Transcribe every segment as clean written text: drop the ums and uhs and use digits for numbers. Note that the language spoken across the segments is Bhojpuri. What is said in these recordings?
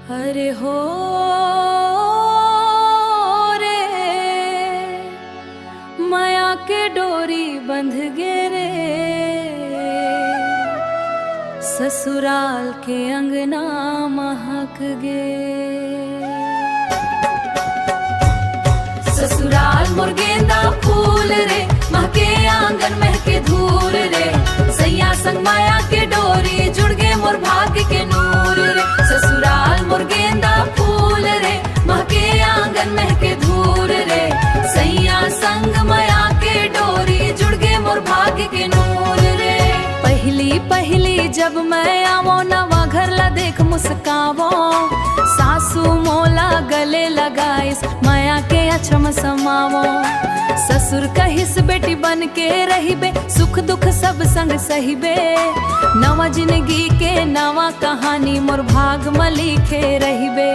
अरे हो रे माया के डोरी बंध गे रे, ससुराल के अंगना महक गे। ससुराल मोर गेंदा फूल रे, महके आंगन महके धूल रे, सैया संग माया के डोरी जुड़ गे मोर भाग्य के नूर रे। ससुराल मोर गेंदा फूल रे, महके आंगन महके धूल रे, सैया संग माया के डोरी जुड़ गे मोर भाग्य के नूर रे। पहली पहली जब मैं आवो नवा घर ला देख मुस्कावो, सासू मोला गले लगाइस माया के अछम समावो। ससुर कहिस बेटी बन के रहिबे, सुख दुख सब संग सहिबे, नवा जिंदगी के नवा कहानी मोर भाग में लिखे रहिबे।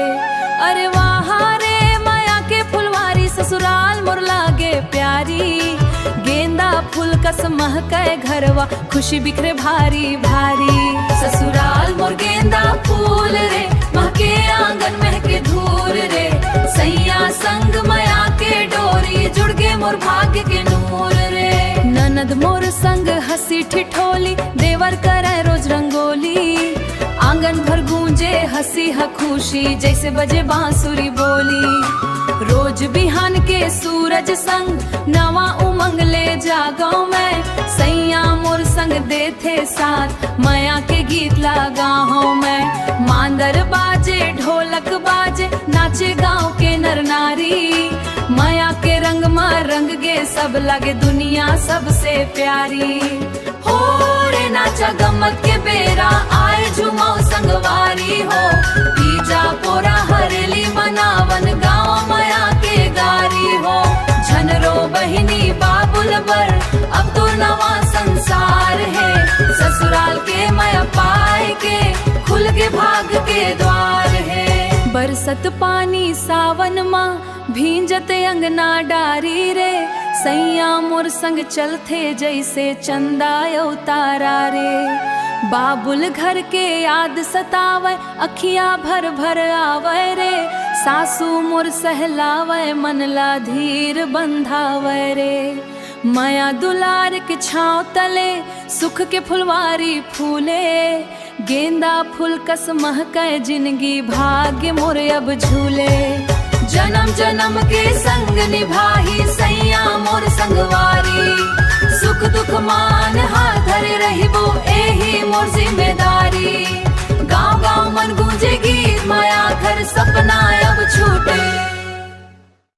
अरे वाह रे माया के फुलवारी, ससुराल मोर लागे प्यारी, गेंदा फूल कस महके घरवा, खुशी बिखरे भारी भारी। ससुराल मोर गेंदा फूल रे, महके आंगन महके धूल रे, सैया संग माया के डोरी जुड़ गे मोर भाग्य के नूर रे। ननद मोर संग हंसी ठिठोली, देवर करे रोज रंगोली, आंगन भर गूंजे हंसी ह खुशी, जैसे बजे बांसुरी बोली। रोज बिहान के सूरज संग नवा उमंग ले जागाओ मैं, सैया मोर संग देथे साथ माया के गीत लगाओ मैं। मांदर बाजे ढोलक बाजे, नाचे गाँव के नर नारी, माया के रंग में रंग गे सब, लगे दुनिया सबसे प्यारी। हो रे नाचा गमत के बेरा, आए झुमाओ संगवारी हो, तीजा पोरा हरेली मनावन गाँव माया के गारी हो। झनरो बहिनी बाबुल बर, अब तो नवा संसार है, ससुराल के माया पाए के खुल के भाग के द्वार है। बरसत पानी सावन माँ, भींजत अंगना डारी रे, सैया मोर संग चलथे जैसे चंदा अवतारा रे। बाबुल घर के याद सतावे, अखिया भर भर आवे रे, सासू मोर सहलावे मन ला धीर बंधावे रे। माया दुलार के छाँव तले, सुख के फुलवारी फूले, गेंदा फूल कस महके जिंदगी, भाग्य मोर अब झूले। जन्म जन्म के संग निभाही सैया मोर संगवारी, सुख दुख मान हाथ धरे रहिबो एही मोर जिम्मेदारी। गाँव गाँव मन गूंजे गीत